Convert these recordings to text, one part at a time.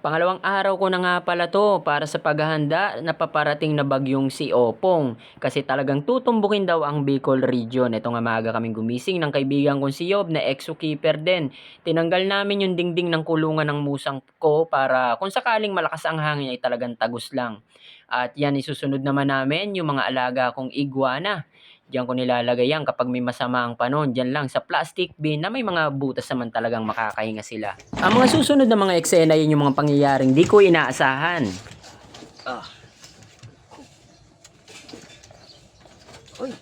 Pangalawang araw ko na nga pala 'to para sa paghahanda na paparating na bagyong si Opong. Kasi talagang tutumbukin daw ang Bicol Region. Ito nga maaga kaming gumising ng kaibigan kong si Yob na ex-zookeeper din. Tinanggal namin yung dingding ng kulungan ng musang ko para kung sakaling malakas ang hangin ay talagang tagos lang. At yan isusunod naman namin yung mga alaga kong iguana. Diyan ko nilalagay yan kapag may masama ang panahon. Diyan lang sa plastic bin na may mga butas naman talagang makakahinga sila. Ang mga susunod na mga eksena yun yung mga pangyayaring di ko inaasahan. Ah. Uy.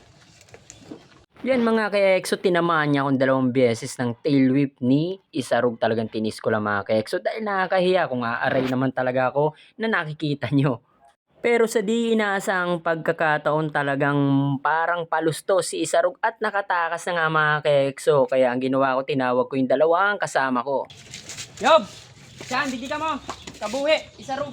Yan mga ka-exo, tinamaan niya akong 2 beses ng tail whip ni Isarog. Talagang tinis ko lang mga ka-exo dahil nakakahiya kung aaray naman talaga ako na nakikita nyo. Pero sa di inaasang pagkakataon talagang parang palusto si Isarog at nakatakas na nga mga ka-exo. Kaya ang ginawa ko, tinawag ko yung dalawang kasama ko. Yob! Saan? Bigi ka mo! Kabuhi! Isarog!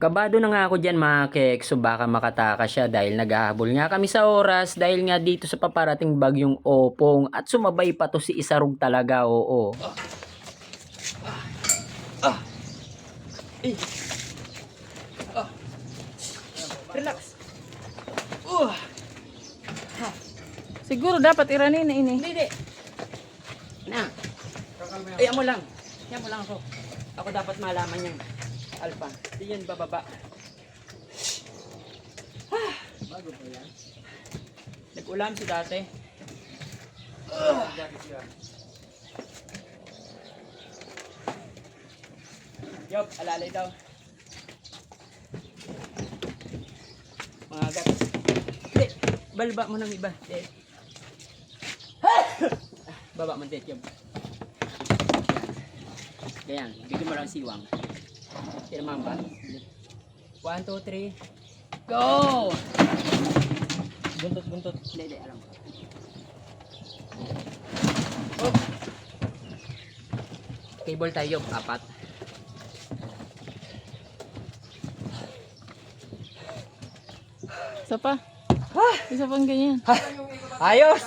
Kabado na nga ako dyan mga ka-exo, baka makatakas siya dahil naghahabol nga kami sa oras dahil nga dito sa paparating bagyong Opong at sumabay pa to si Isarog talaga, oo. Relax. Siguro dapat iranin na ini. Hindi. Na. Ay, mo lang. Yan mo lang ako. Ako dapat malaman yung alpha. Hindi yan bababa. Bago pa yan. Nag-ulam si dati. Yob, alalay daw. Mga gat. Hindi. Balba mo ng iba. Baba mo dito, Yob. Ganyan, bigyan mo lang siwang. Tinaman ba? 1, 2, 3. Go! Buntot. Hindi, alam ko. Oh! Cable tayo, 4. Isa pa. Isa pang ganyan. Ayos!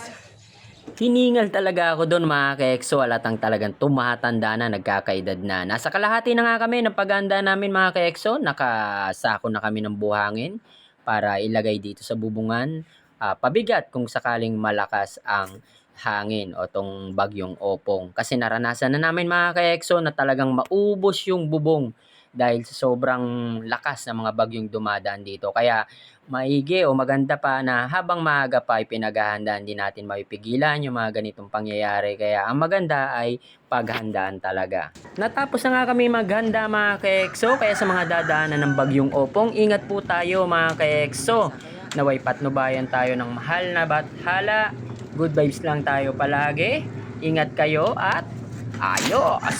Hiningal talaga ako doon mga ka-exo, alatang talagang tumatanda na, nagkakaedad na. Nasa kalahati na nga kami ng paghahanda namin mga ka-exo, nakasako na kami ng buhangin para ilagay dito sa bubungan. Pabigat kung sakaling malakas ang hangin o tong bagyong Opong. Kasi naranasan na namin mga ka-exo na talagang maubos yung bubong dahil sa sobrang lakas ng mga bagyong dumadaan dito. Kaya maigi o maganda pa na habang maaga pa ay pinaghahandaan din natin mapipigilan yung mga ganitong pangyayari. Kaya ang maganda ay paghandaan talaga. Natapos na nga kami maghanda mga ka-exo, kaya sa mga dadaanan ng bagyong Opong, ingat po tayo mga ka-exo. Naway patnubayan tayo ng mahal na bathala. Good vibes lang tayo palagi. Ingat kayo at ayos!